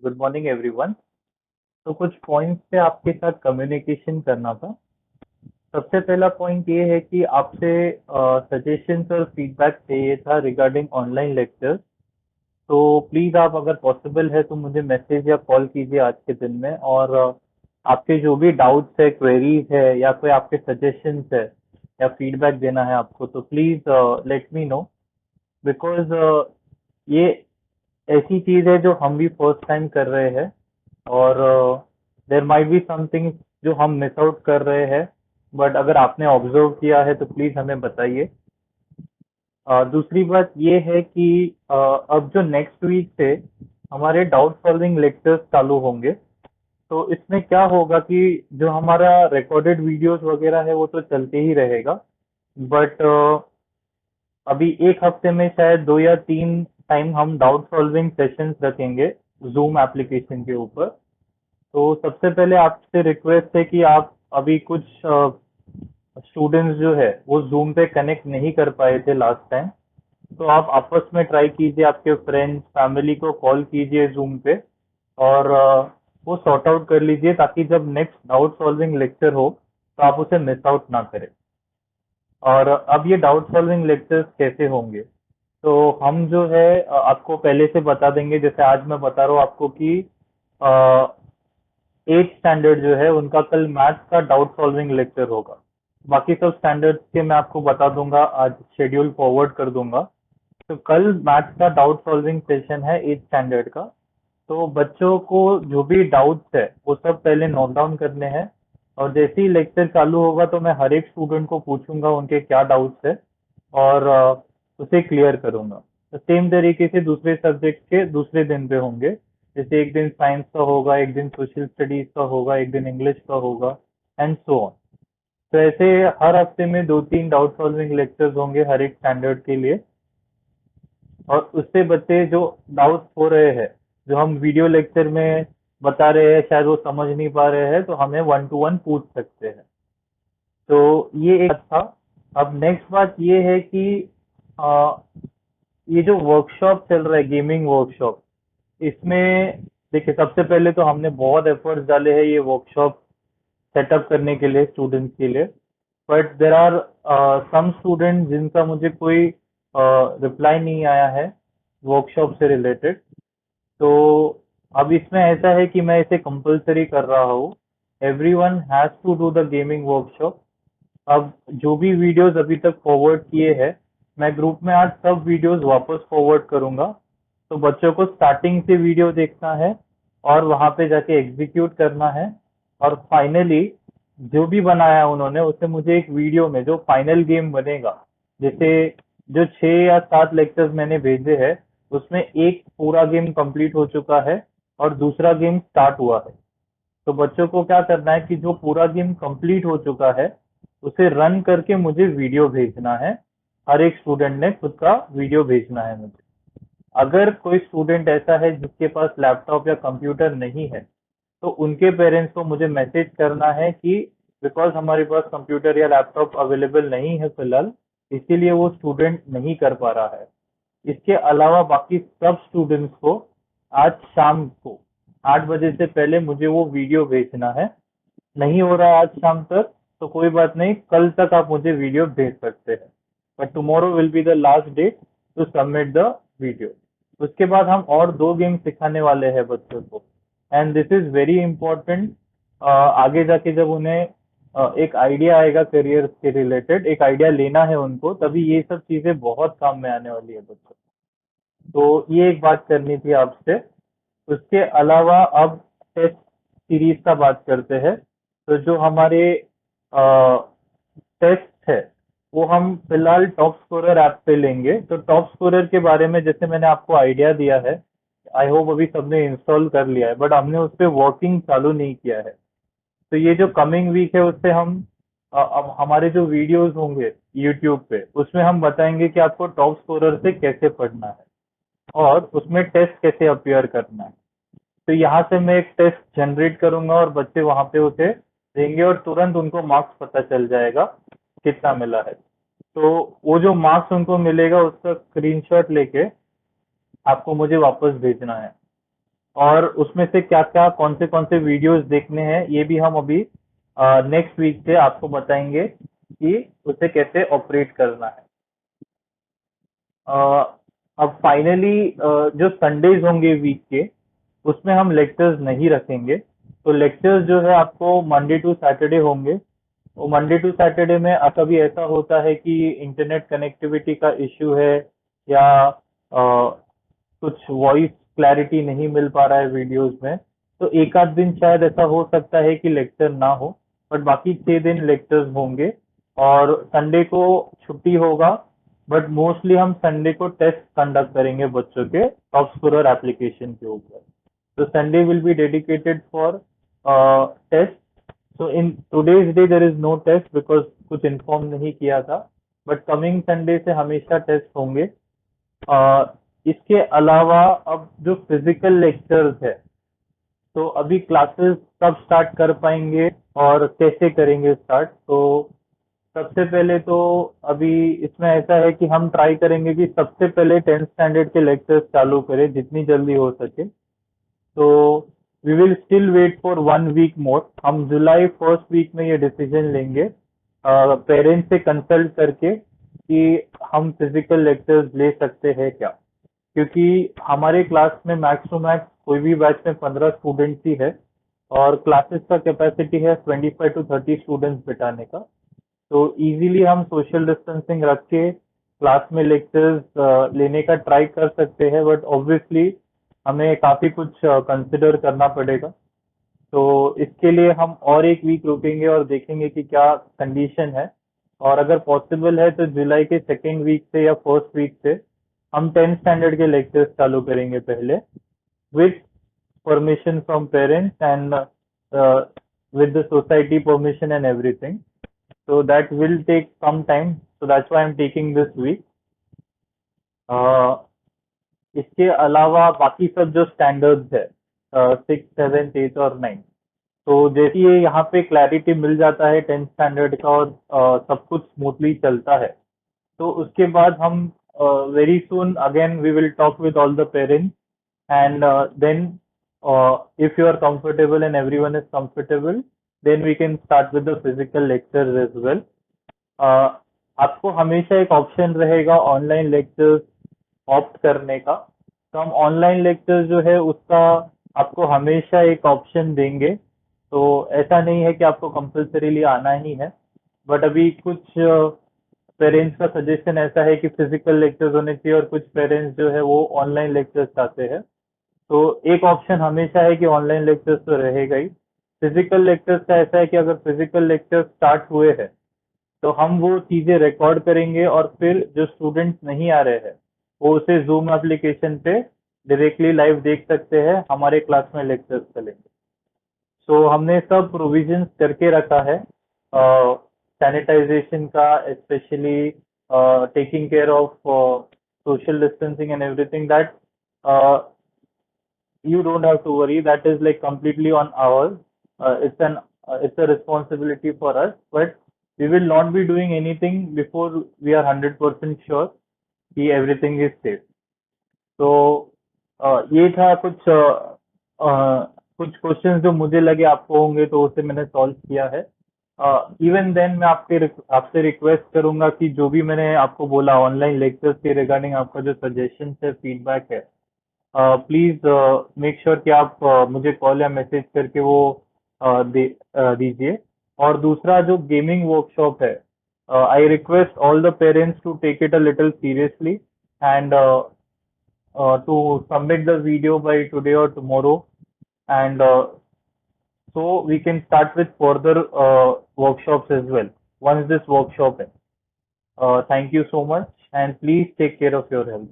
Good morning everyone. तो कुछ points पे आपके साथ कम्युनिकेशन करना था। सबसे पहला पॉइंट ये है कि आपसे सजेशंस और फीडबैक चाहिए था रिगार्डिंग ऑनलाइन लेक्चर्स। तो प्लीज आप अगर पॉसिबल है तो मुझे मैसेज या कॉल कीजिए आज के दिन में, और आपके जो भी डाउट्स है, क्वेरीज है, या कोई आपके सजेशंस है या फीडबैक देना है आपको, तो please let me know. Because ये ऐसी चीज है जो हम भी फर्स्ट टाइम कर रहे हैं, और देर माइट बी समथिंग जो हम मिस आउट कर रहे हैं। बट अगर आपने ऑब्जर्व किया है तो प्लीज हमें बताइए। दूसरी बात ये है कि अब जो नेक्स्ट वीक से हमारे डाउट सॉल्विंग लेक्चर्स चालू होंगे। तो इसमें क्या होगा कि जो हमारा रिकॉर्डेड वीडियोस वगैरह है वो तो चलते ही रहेगा, बट अभी एक हफ्ते में शायद 2 या 3 टाइम हम डाउट सॉल्विंग सेशंस रखेंगे जूम एप्लीकेशन के ऊपर। तो सबसे पहले आपसे रिक्वेस्ट है कि आप अभी कुछ स्टूडेंट्स जो है वो जूम पे कनेक्ट नहीं कर पाए थे लास्ट टाइम, तो आप आपस में ट्राई कीजिए, आपके फ्रेंड्स फैमिली को कॉल कीजिए जूम पे, और वो सॉर्ट आउट कर लीजिए ताकि जब नेक्स्ट डाउट सॉल्विंग लेक्चर हो तो आप उसे मिस आउट ना करें। और अब ये डाउट सॉल्विंग लेक्चर्स कैसे होंगे, तो हम जो है आपको पहले से बता देंगे। जैसे आज मैं बता रहा हूँ आपको कि 8th स्टैंडर्ड जो है उनका कल मैथ्स का डाउट सॉल्विंग लेक्चर होगा। बाकी सब स्टैंडर्ड्स के मैं आपको बता दूंगा, आज शेड्यूल फॉरवर्ड कर दूंगा। तो कल मैथ्स का डाउट सॉल्विंग सेशन है 8th स्टैंडर्ड का। तो बच्चों को जो भी डाउट्स है वो सब पहले नोट डाउन करने हैं, और जैसे ही लेक्चर चालू होगा तो मैं हर एक स्टूडेंट को पूछूंगा उनके क्या डाउट्स है, और उसे क्लियर करूंगा। तो सेम तरीके से दूसरे सब्जेक्ट के दूसरे दिन पे होंगे। जैसे एक दिन साइंस का होगा, एक दिन सोशल स्टडीज का होगा, एक दिन इंग्लिश का होगा, एंड सो ऑन। तो ऐसे हर हफ्ते में 2-3 डाउट सॉल्विंग लेक्चर्स होंगे हर एक स्टैंडर्ड के लिए। और उससे बच्चे जो डाउट्स हो रहे हैं, जो हम वीडियो लेक्चर में बता रहे हैं, शायद वो समझ नहीं पा रहे हैं, तो हमें 1 to 1 पूछ सकते हैं। तो ये एक था। अब नेक्स्ट बात ये है कि आ, ये जो वर्कशॉप चल रहा है, गेमिंग वर्कशॉप, इसमें देखिए सबसे पहले तो हमने बहुत एफर्ट्स डाले हैं ये वर्कशॉप सेटअप करने के लिए स्टूडेंट्स के लिए। But there are some student जिनका मुझे कोई रिप्लाई नहीं आया है वर्कशॉप से रिलेटेड। तो अब इसमें ऐसा है कि मैं इसे कंपलसरी कर रहा हूँ। Everyone has to do the gaming workshop. अब जो भी वीडियोस अभी तक फॉरवर्ड किए हैं, मैं ग्रुप में आज सब वीडियोस वापस फॉरवर्ड करूंगा। तो बच्चों को स्टार्टिंग से वीडियो देखना है और वहां पे जाके एग्जीक्यूट करना है, और फाइनली जो भी बनाया उन्होंने उसे मुझे एक वीडियो में जो फाइनल गेम बनेगा, जैसे जो 6 या 7 लेक्चर्स मैंने भेजे हैं उसमें एक पूरा गेम कंप्लीट हो चुका है और दूसरा गेम स्टार्ट हुआ है। तो बच्चों को क्या करना है कि जो पूरा गेम कंप्लीट हो चुका है उसे रन करके मुझे वीडियो भेजना है। हर एक स्टूडेंट ने खुद का वीडियो भेजना है मुझे। अगर कोई स्टूडेंट ऐसा है जिसके पास लैपटॉप या कंप्यूटर नहीं है, तो उनके पेरेंट्स को मुझे मैसेज करना है कि बिकॉज हमारे पास कंप्यूटर या लैपटॉप अवेलेबल नहीं है फिलहाल, इसीलिए वो स्टूडेंट नहीं कर पा रहा है। इसके अलावा बाकी सब स्टूडेंट्स को आज शाम को 8 बजे से पहले मुझे वो वीडियो भेजना है। नहीं हो रहा आज शाम तक तो कोई बात नहीं, कल तक आप मुझे वीडियो भेज सकते हैं, but tomorrow will be the last date to submit the video. उसके बाद हम और 2 गेम सिखाने वाले हैं बच्चों को, and this is very important. आगे जाके जब उन्हें एक आइडिया आएगा करियर के रिलेटेड, एक आइडिया लेना है उनको, तभी ये सब चीजें बहुत काम में आने वाली है बच्चों। तो ये एक बात करनी थी आपसे। उसके अलावा अब टेस्ट सीरीज का बात करते हैं। तो जो हमारे टेस्ट है वो हम फिलहाल टॉप स्कोरर ऐप पे लेंगे। तो टॉप स्कोरर के बारे में जैसे मैंने आपको आइडिया दिया है, आई होप अभी सबने इंस्टॉल कर लिया है, बट हमने उस पर वर्किंग चालू नहीं किया है। तो ये जो कमिंग वीक है उससे हम अब हमारे जो वीडियोस होंगे यूट्यूब पे उसमें हम बताएंगे कि आपको टॉप स्कोरर से कैसे पढ़ना है और उसमें टेस्ट कैसे अपीयर करना है। तो यहाँ से मैं एक टेस्ट जनरेट करूंगा और बच्चे वहां पे उसे देंगे और तुरंत उनको मार्क्स पता चल जाएगा कितना मिला है। तो वो जो मार्क्स उनको मिलेगा उसका स्क्रीनशॉट लेके आपको मुझे वापस भेजना है। और उसमें से क्या क्या कौन से वीडियोस देखने हैं ये भी हम अभी नेक्स्ट वीक से आपको बताएंगे कि उसे कैसे ऑपरेट करना है। अ, अब फाइनली जो संडेज होंगे वीक के उसमें हम लेक्चर्स नहीं रखेंगे। तो लेक्चर्स जो है आपको मंडे टू सैटरडे होंगे। वो मंडे टू सैटरडे में कभी ऐसा होता है कि इंटरनेट कनेक्टिविटी का इश्यू है या कुछ वॉइस क्लैरिटी नहीं मिल पा रहा है वीडियोस में, तो एक आध दिन शायद ऐसा हो सकता है कि लेक्चर ना हो, बट बाकी 6 दिन लेक्चर्स होंगे। और संडे को छुट्टी होगा, बट मोस्टली हम संडे को टेस्ट कंडक्ट करेंगे बच्चों के टॉप स्कोरर एप्लीकेशन के ऊपर। तो Sunday will be dedicated for test. So in today's day there is no test because कुछ इन्फॉर्म नहीं किया था, बट कमिंग संडे से हमेशा टेस्ट होंगे। इसके अलावा अब जो फिजिकल लेक्चर्स है, तो अभी क्लासेस कब स्टार्ट कर पाएंगे और कैसे करेंगे स्टार्ट। तो सबसे पहले तो अभी इसमें ऐसा है कि हम ट्राई करेंगे कि सबसे पहले 10th स्टैंडर्ड के लेक्चर्स चालू करें जितनी जल्दी हो सके। तो we will still wait for 1 week more. हम जुलाई फर्स्ट वीक में ये डिसीजन लेंगे पेरेंट्स से कंसल्ट करके कि हम फिजिकल लेक्चर्स ले सकते हैं क्या। क्योंकि हमारे क्लास में मैक्स टू मैक्स कोई भी बैच में 15 स्टूडेंट्स ही है, और क्लासेस का कैपेसिटी है 25 to 30 स्टूडेंट्स बिठाने का। तो इजीली हम सोशल डिस्टेंसिंग रख के क्लास में लेक्चर्स लेने का ट्राई कर सकते हैं, बट ऑब्वियसली हमें काफी कुछ कंसिडर करना पड़ेगा। तो इसके लिए हम और एक वीक रुकेंगे और देखेंगे कि क्या कंडीशन है। और अगर पॉसिबल है तो जुलाई के सेकेंड वीक से या फर्स्ट वीक से हम 10th स्टैंडर्ड के लेक्चर्स चालू करेंगे पहले, with permission from parents and with the society permission and everything. So that will take some time. So that's why I'm taking this week. Uh, इसके अलावा बाकी सब जो स्टैंडर्ड्स है 6th 7th 8th और 9th, तो जैसे ये यहाँ पे क्लैरिटी मिल जाता है 10th स्टैंडर्ड का और सब कुछ स्मूथली चलता है, तो उसके बाद हम very soon again we will talk with all the parents and then if you are comfortable and everyone is comfortable, then we can start with the physical lectures as well. आपको हमेशा एक option रहेगा online lectures opt करने का। तो हम online lectures जो है उसका आपको हमेशा एक ऑप्शन देंगे। तो ऐसा नहीं है कि आपको कंपल्सरीली आना ही है, बट अभी कुछ पेरेंट्स का सजेशन ऐसा है कि फिजिकल लेक्चर्स होने चाहिए और कुछ पेरेंट्स जो है वो ऑनलाइन लेक्चर्स चाहते हैं। तो एक ऑप्शन हमेशा है कि ऑनलाइन लेक्चर्स तो रहेगा ही। फिजिकल लेक्चर्स का ऐसा है कि अगर फिजिकल लेक्चर्स स्टार्ट हुए हैं तो हम वो चीजें रिकॉर्ड करेंगे और फिर जो स्टूडेंट्स नहीं आ रहे हैं वो उसे जूम एप्लीकेशन पे डायरेक्टली लाइव देख सकते हैं, हमारे क्लास में लेक्चर्स चलेंगे। सो हमने सब प्रोविजंस करके रखा है सैनिटाइजेशन का, specially taking care of social distancing and everything, that you don't have to worry. That is like completely on ours. It's a responsibility for us, but we will not be doing anything before we are 100% sure कि everything is safe. तो ये था कुछ questions जो मुझे लगे आपको होंगे, तो उसे मैंने सॉल्व किया है। इवन देन मैं आपसे रिक्वेस्ट करूंगा कि जो भी मैंने आपको बोला ऑनलाइन लेक्चर्स के रिगार्डिंग आपका जो सजेशन है, फीडबैक है, प्लीज मेक श्योर कि आप मुझे कॉल या मैसेज करके वो दीजिए। और दूसरा जो गेमिंग वर्कशॉप है, I request all the parents to take it a little seriously and to submit the video by today or tomorrow, and so we can start with further workshops as well once this workshop ends. Thank you so much, and please take care of your health.